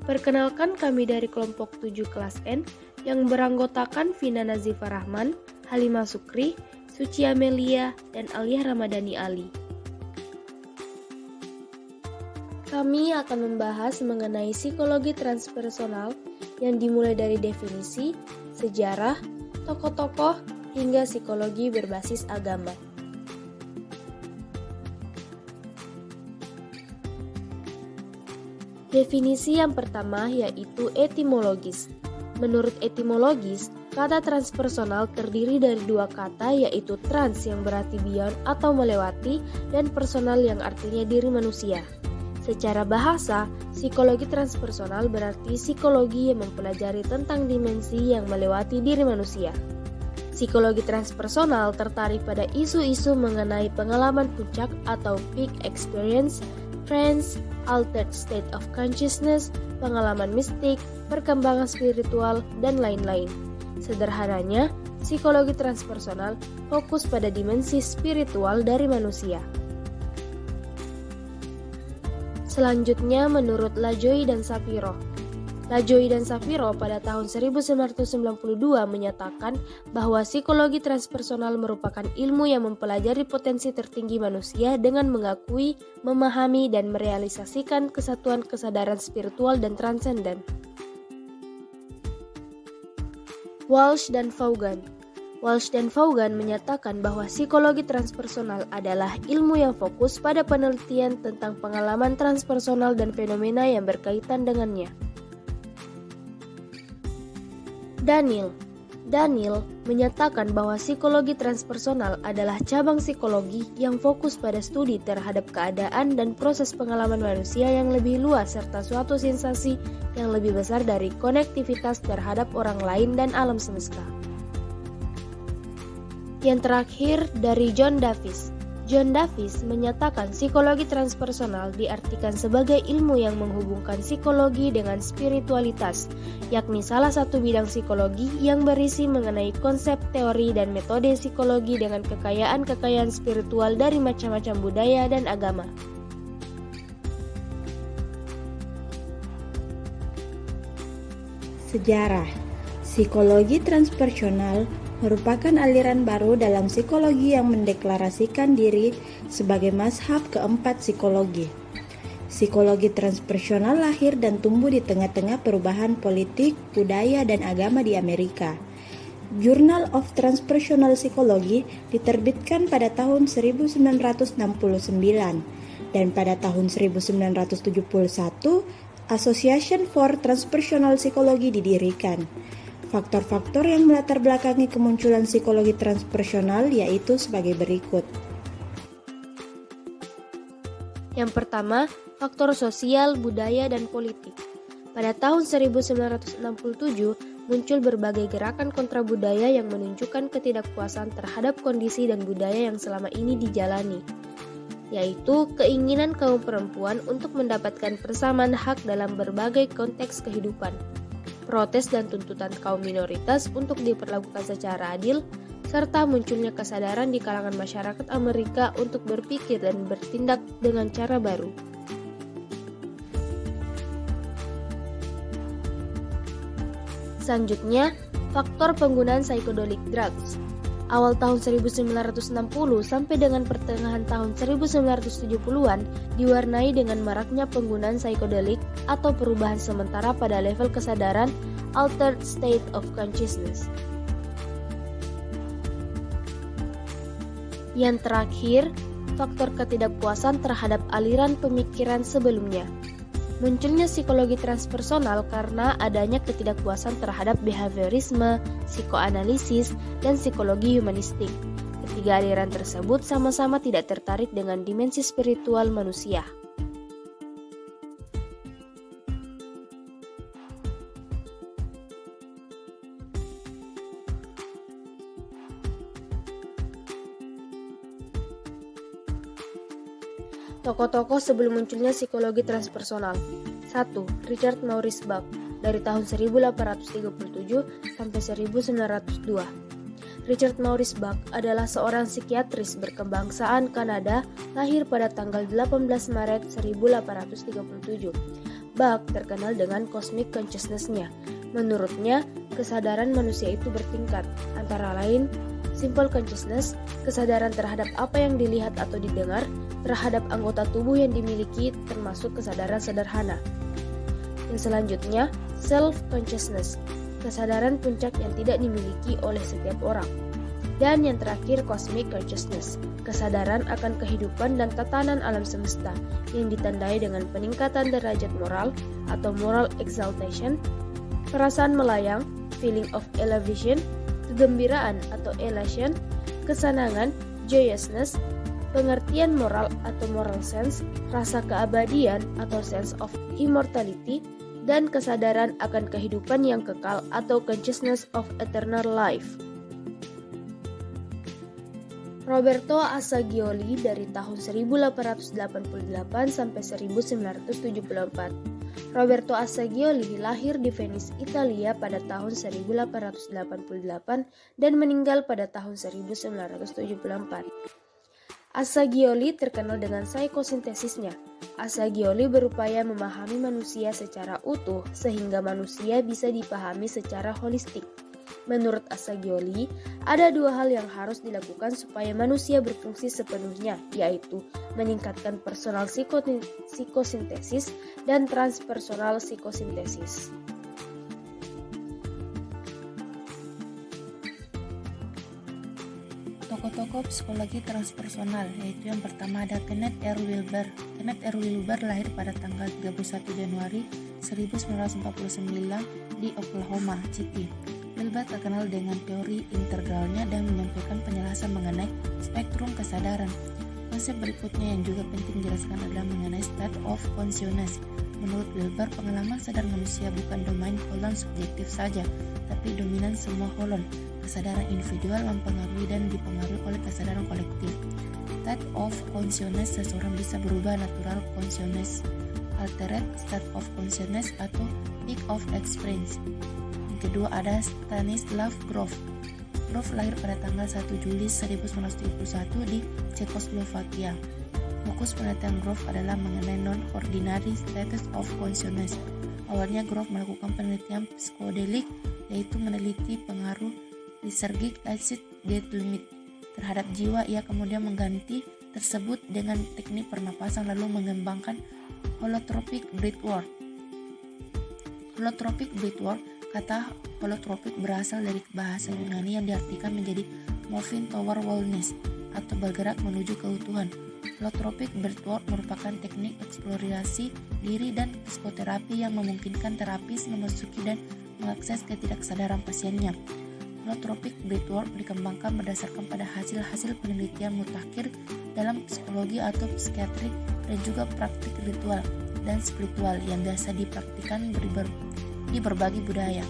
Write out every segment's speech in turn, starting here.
Perkenalkan, kami dari kelompok 7 kelas N yang beranggotakan Vina Nazifah Rahman, Halimah Sukri, Suci Amelia, dan Alia Ramadhani Ali. Kami akan membahas mengenai psikologi transpersonal yang dimulai dari definisi, sejarah, tokoh-tokoh, hingga psikologi berbasis agama. Definisi yang pertama yaitu etimologis. Menurut etimologis, kata transpersonal terdiri dari dua kata yaitu trans yang berarti beyond atau melewati dan personal yang artinya diri manusia. Secara bahasa, psikologi transpersonal berarti psikologi yang mempelajari tentang dimensi yang melewati diri manusia. Psikologi transpersonal tertarik pada isu-isu mengenai pengalaman puncak atau peak experience, trance, altered state of consciousness, pengalaman mistik, perkembangan spiritual, dan lain-lain. Sederhananya, psikologi transpersonal fokus pada dimensi spiritual dari manusia. Selanjutnya menurut Lajoie dan Shapiro. Lajoie dan Shapiro pada tahun 1992 menyatakan bahwa psikologi transpersonal merupakan ilmu yang mempelajari potensi tertinggi manusia dengan mengakui, memahami, dan merealisasikan kesatuan kesadaran spiritual dan transenden. Walsh dan Vaughan. Walsh dan Vaughan menyatakan bahwa psikologi transpersonal adalah ilmu yang fokus pada penelitian tentang pengalaman transpersonal dan fenomena yang berkaitan dengannya. Daniel menyatakan bahwa psikologi transpersonal adalah cabang psikologi yang fokus pada studi terhadap keadaan dan proses pengalaman manusia yang lebih luas serta suatu sensasi yang lebih besar dari konektivitas terhadap orang lain dan alam semesta. Yang terakhir dari John Davis. John Davis menyatakan psikologi transpersonal diartikan sebagai ilmu yang menghubungkan psikologi dengan spiritualitas, yakni salah satu bidang psikologi yang berisi mengenai konsep, teori, dan metode psikologi dengan kekayaan-kekayaan spiritual dari macam-macam budaya dan agama. Sejarah. Psikologi transpersonal merupakan aliran baru dalam psikologi yang mendeklarasikan diri sebagai mazhab keempat psikologi. Psikologi transpersonal lahir dan tumbuh di tengah-tengah perubahan politik, budaya, dan agama di Amerika. Journal of Transpersonal Psychology diterbitkan pada tahun 1969 dan pada tahun 1971 Association for Transpersonal Psychology didirikan. Faktor-faktor yang melatar belakangi kemunculan psikologi transpersonal yaitu sebagai berikut. Yang pertama, faktor sosial, budaya, dan politik. Pada tahun 1967, muncul berbagai gerakan kontra budaya yang menunjukkan ketidakpuasan terhadap kondisi dan budaya yang selama ini dijalani, yaitu keinginan kaum perempuan untuk mendapatkan persamaan hak dalam berbagai konteks kehidupan, protes dan tuntutan kaum minoritas untuk diperlakukan secara adil, serta munculnya kesadaran di kalangan masyarakat Amerika untuk berpikir dan bertindak dengan cara baru. Selanjutnya, faktor penggunaan psychedelic drugs. Awal tahun 1960 sampai dengan pertengahan tahun 1970-an diwarnai dengan maraknya penggunaan psikodelik atau perubahan sementara pada level kesadaran, altered state of consciousness. Yang terakhir, faktor ketidakpuasan terhadap aliran pemikiran sebelumnya. Munculnya psikologi transpersonal karena adanya ketidakpuasan terhadap behaviorisme, psikoanalisis, dan psikologi humanistik. Ketiga aliran tersebut sama-sama tidak tertarik dengan dimensi spiritual manusia. Tokoh-tokoh sebelum munculnya psikologi transpersonal. 1. Richard Maurice Bach dari tahun 1837 sampai 1902. Richard Maurice Bach adalah seorang psikiatris berkebangsaan Kanada, lahir pada tanggal 18 Maret 1837. Bach terkenal dengan cosmic consciousness-nya. Menurutnya, kesadaran manusia itu bertingkat, antara lain simple consciousness, kesadaran terhadap apa yang dilihat atau didengar, terhadap anggota tubuh yang dimiliki termasuk kesadaran sederhana. Yang selanjutnya, self-consciousness, kesadaran puncak yang tidak dimiliki oleh setiap orang. Dan yang terakhir, cosmic consciousness, kesadaran akan kehidupan dan tatanan alam semesta yang ditandai dengan peningkatan derajat moral atau moral exaltation, perasaan melayang, feeling of elevation, kegembiraan atau elation, kesenangan, joyousness, pengertian moral atau moral sense, rasa keabadian atau sense of immortality, dan kesadaran akan kehidupan yang kekal atau consciousness of eternal life. Roberto Assagioli dari tahun 1888 sampai 1974. Roberto Assagioli lahir di Venice, Italia pada tahun 1888 dan meninggal pada tahun 1974. Assagioli terkenal dengan psikosintesisnya. Assagioli berupaya memahami manusia secara utuh sehingga manusia bisa dipahami secara holistik. Menurut Assagioli, ada dua hal yang harus dilakukan supaya manusia berfungsi sepenuhnya, yaitu meningkatkan personal psikosintesis dan transpersonal psikosintesis. Tokoh-tokoh psikologi transpersonal, yaitu yang pertama ada Kenneth R. Wilber. Kenneth R. Wilber lahir pada tanggal 31 Januari 1949 di Oklahoma City. Wilber terkenal dengan teori integralnya dan menyampaikan penjelasan mengenai spektrum kesadaran. Konsep berikutnya yang juga penting dijelaskan adalah mengenai state of consciousness. Menurut Wilber, pengalaman sadar manusia bukan domain holon subjektif saja, tapi dominan semua holon. Kesadaran individual mempengaruhi dan dipengaruhi oleh kesadaran kolektif. State of consciousness, seseorang bisa berubah natural consciousness, altered state of consciousness atau peak of experience. Kedua ada Stanislav Grof. Grof lahir pada tanggal 1 Juli 1971 di Cekoslovakia. Fokus penelitian Grof adalah mengenai non-ordinary status of consciousness. Awalnya Grof melakukan penelitian psikodelik, yaitu meneliti pengaruh lysergic acid death limit terhadap jiwa. Ia kemudian mengganti tersebut dengan teknik pernapasan lalu mengembangkan holotropic breathwork. Holotropic breathwork. Kata holotropic berasal dari bahasa Yunani yang diartikan menjadi moving toward wholeness atau bergerak menuju keutuhan. Holotropic breathwork merupakan teknik eksplorasi diri dan psikoterapi yang memungkinkan terapis memasuki dan mengakses ketidaksadaran pasiennya. Holotropic breathwork dikembangkan berdasarkan pada hasil-hasil penelitian mutakhir dalam psikologi atau psikiatrik dan juga praktik ritual dan spiritual yang biasa dipraktikkan di berbagai budaya.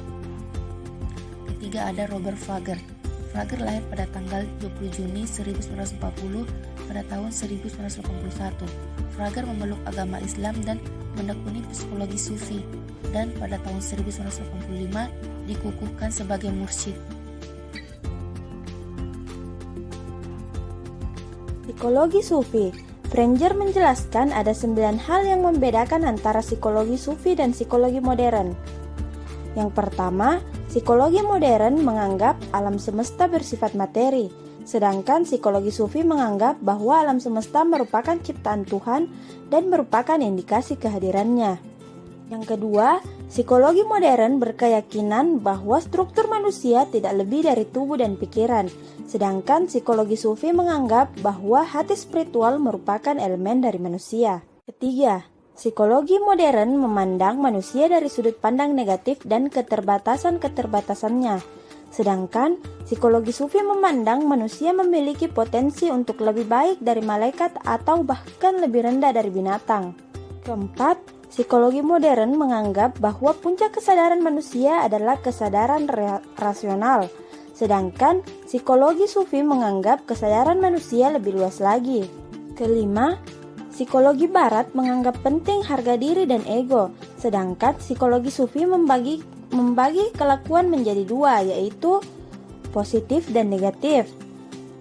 Ketiga ada Robert Frager. Frager lahir pada tanggal 20 Juni 1940 pada tahun 1981. Frager memeluk agama Islam dan menekuni psikologi Sufi dan pada tahun 1985 dikukuhkan sebagai mursyid. Psikologi Sufi. Frager menjelaskan ada 9 hal yang membedakan antara psikologi Sufi dan psikologi modern. Yang pertama, psikologi modern menganggap alam semesta bersifat materi, sedangkan psikologi Sufi menganggap bahwa alam semesta merupakan ciptaan Tuhan dan merupakan indikasi kehadirannya. Yang kedua, psikologi modern berkeyakinan bahwa struktur manusia tidak lebih dari tubuh dan pikiran, sedangkan psikologi Sufi menganggap bahwa hati spiritual merupakan elemen dari manusia. Ketiga, psikologi modern memandang manusia dari sudut pandang negatif dan keterbatasan-keterbatasannya, sedangkan psikologi Sufi memandang manusia memiliki potensi untuk lebih baik dari malaikat atau bahkan lebih rendah dari binatang. Keempat, psikologi modern menganggap bahwa puncak kesadaran manusia adalah kesadaran rasional, sedangkan psikologi Sufi menganggap kesadaran manusia lebih luas lagi. Kelima, psikologi Barat menganggap penting harga diri dan ego, sedangkan psikologi Sufi membagi kelakuan menjadi dua, yaitu positif dan negatif.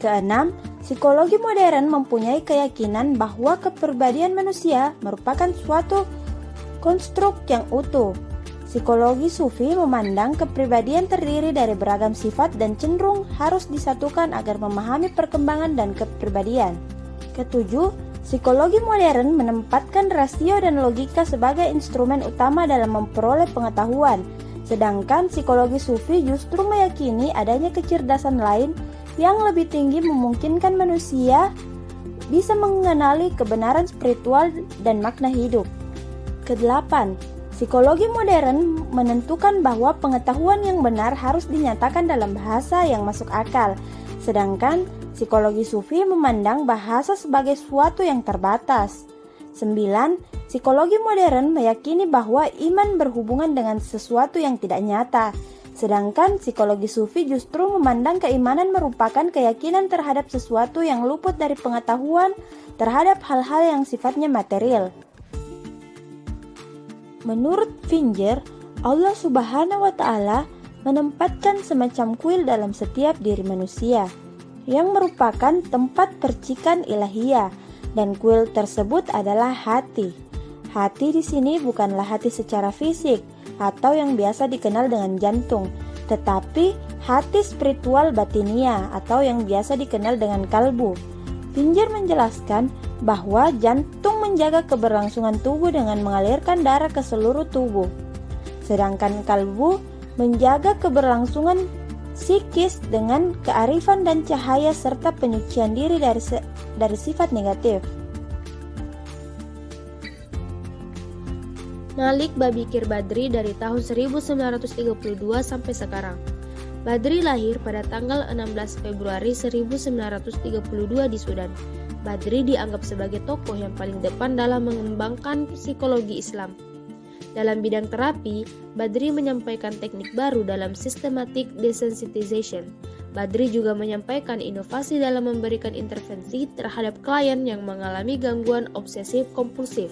Keenam, psikologi modern mempunyai keyakinan bahwa kepribadian manusia merupakan suatu Konstruk yang utuh. Psikologi Sufi memandang kepribadian terdiri dari beragam sifat dan cenderung harus disatukan agar memahami perkembangan dan kepribadian. Ketujuh, psikologi modern menempatkan rasio dan logika sebagai instrumen utama dalam memperoleh pengetahuan, sedangkan psikologi Sufi justru meyakini adanya kecerdasan lain yang lebih tinggi memungkinkan manusia bisa mengenali kebenaran spiritual dan makna hidup. Kedelapan, psikologi modern menentukan bahwa pengetahuan yang benar harus dinyatakan dalam bahasa yang masuk akal, sedangkan psikologi Sufi memandang bahasa sebagai suatu yang terbatas. 9. Psikologi modern meyakini bahwa iman berhubungan dengan sesuatu yang tidak nyata, sedangkan psikologi Sufi justru memandang keimanan merupakan keyakinan terhadap sesuatu yang luput dari pengetahuan terhadap hal-hal yang sifatnya material. Menurut Finger, Allah Subhanahu wa Ta'ala menempatkan semacam kuil dalam setiap diri manusia, yang merupakan tempat percikan ilahiyah, dan kuil tersebut adalah hati. Hati di sini bukanlah hati secara fisik atau yang biasa dikenal dengan jantung, tetapi hati spiritual batinia atau yang biasa dikenal dengan kalbu. Finger menjelaskan bahwa jantung menjaga keberlangsungan tubuh dengan mengalirkan darah ke seluruh tubuh, sedangkan kalbu menjaga keberlangsungan psikis dengan kearifan dan cahaya serta penyucian diri dari sifat negatif. Malik Babikir Badri dari tahun 1932 sampai sekarang. Badri lahir pada tanggal 16 Februari 1932 di Sudan. Badri dianggap sebagai tokoh yang paling depan dalam mengembangkan psikologi Islam. Dalam bidang terapi, Badri menyampaikan teknik baru dalam systematic desensitization. Badri juga menyampaikan inovasi dalam memberikan intervensi terhadap klien yang mengalami gangguan obsesif-kompulsif.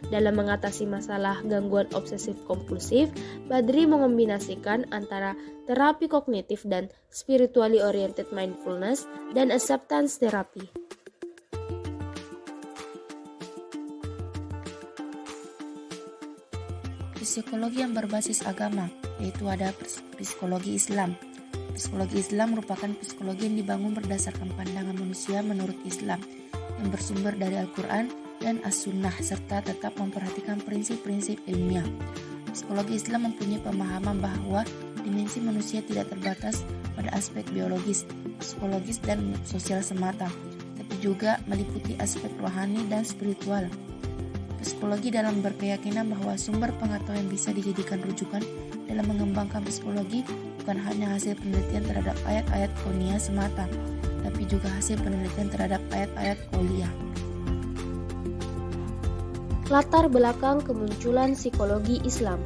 Dalam mengatasi masalah gangguan obsesif-kompulsif, Badri mengombinasikan antara terapi kognitif dan spiritually oriented mindfulness dan acceptance therapy. Psikologi yang berbasis agama, yaitu ada psikologi Islam. Psikologi Islam merupakan psikologi yang dibangun berdasarkan pandangan manusia menurut Islam, yang bersumber dari Al-Quran dan As-Sunnah, serta tetap memperhatikan prinsip-prinsip ilmiah. Psikologi Islam mempunyai pemahaman bahwa dimensi manusia tidak terbatas pada aspek biologis, psikologis, dan sosial semata, tapi juga meliputi aspek rohani dan spiritual. Psikologi dalam berkeyakinan bahwa sumber pengetahuan yang bisa dijadikan rujukan dalam mengembangkan psikologi bukan hanya hasil penelitian terhadap ayat-ayat kauniyah semata, tapi juga hasil penelitian terhadap ayat-ayat qauliyah. Latar belakang kemunculan psikologi Islam.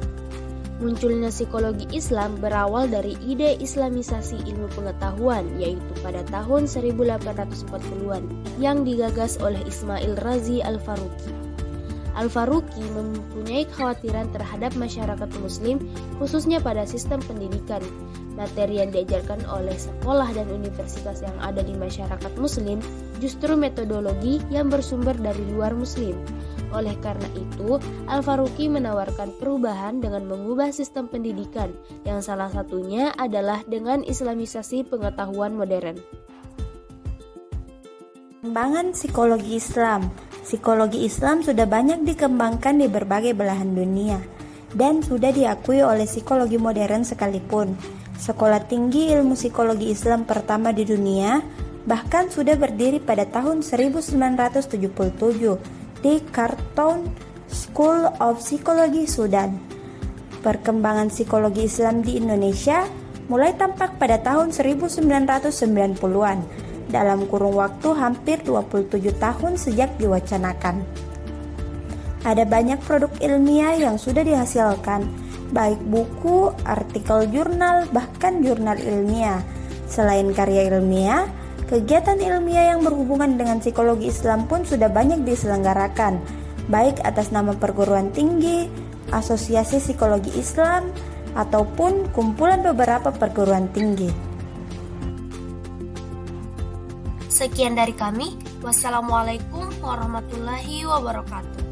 Munculnya psikologi Islam berawal dari ide Islamisasi ilmu pengetahuan, yaitu pada tahun 1840-an yang digagas oleh Ismail Razi Al-Faruqi. Al-Faruqi mempunyai kekhawatiran terhadap masyarakat muslim, khususnya pada sistem pendidikan. Materi yang diajarkan oleh sekolah dan universitas yang ada di masyarakat muslim justru metodologi yang bersumber dari luar muslim. Oleh karena itu, Al-Faruqi menawarkan perubahan dengan mengubah sistem pendidikan, yang salah satunya adalah dengan islamisasi pengetahuan modern. Pengembangan psikologi Islam. Psikologi Islam sudah banyak dikembangkan di berbagai belahan dunia dan sudah diakui oleh psikologi modern sekalipun. Sekolah tinggi ilmu psikologi Islam pertama di dunia bahkan sudah berdiri pada tahun 1977 di Khartoum School of Psychology, Sudan. Perkembangan psikologi Islam di Indonesia mulai tampak pada tahun 1990-an. Dalam kurun waktu hampir 27 tahun sejak diwacanakan. Ada banyak produk ilmiah yang sudah dihasilkan, baik buku, artikel jurnal, bahkan jurnal ilmiah. Selain karya ilmiah, kegiatan ilmiah yang berhubungan dengan psikologi Islam pun sudah banyak diselenggarakan, baik atas nama perguruan tinggi, asosiasi psikologi Islam, ataupun kumpulan beberapa perguruan tinggi. Sekian dari kami. Wassalamualaikum warahmatullahi wabarakatuh.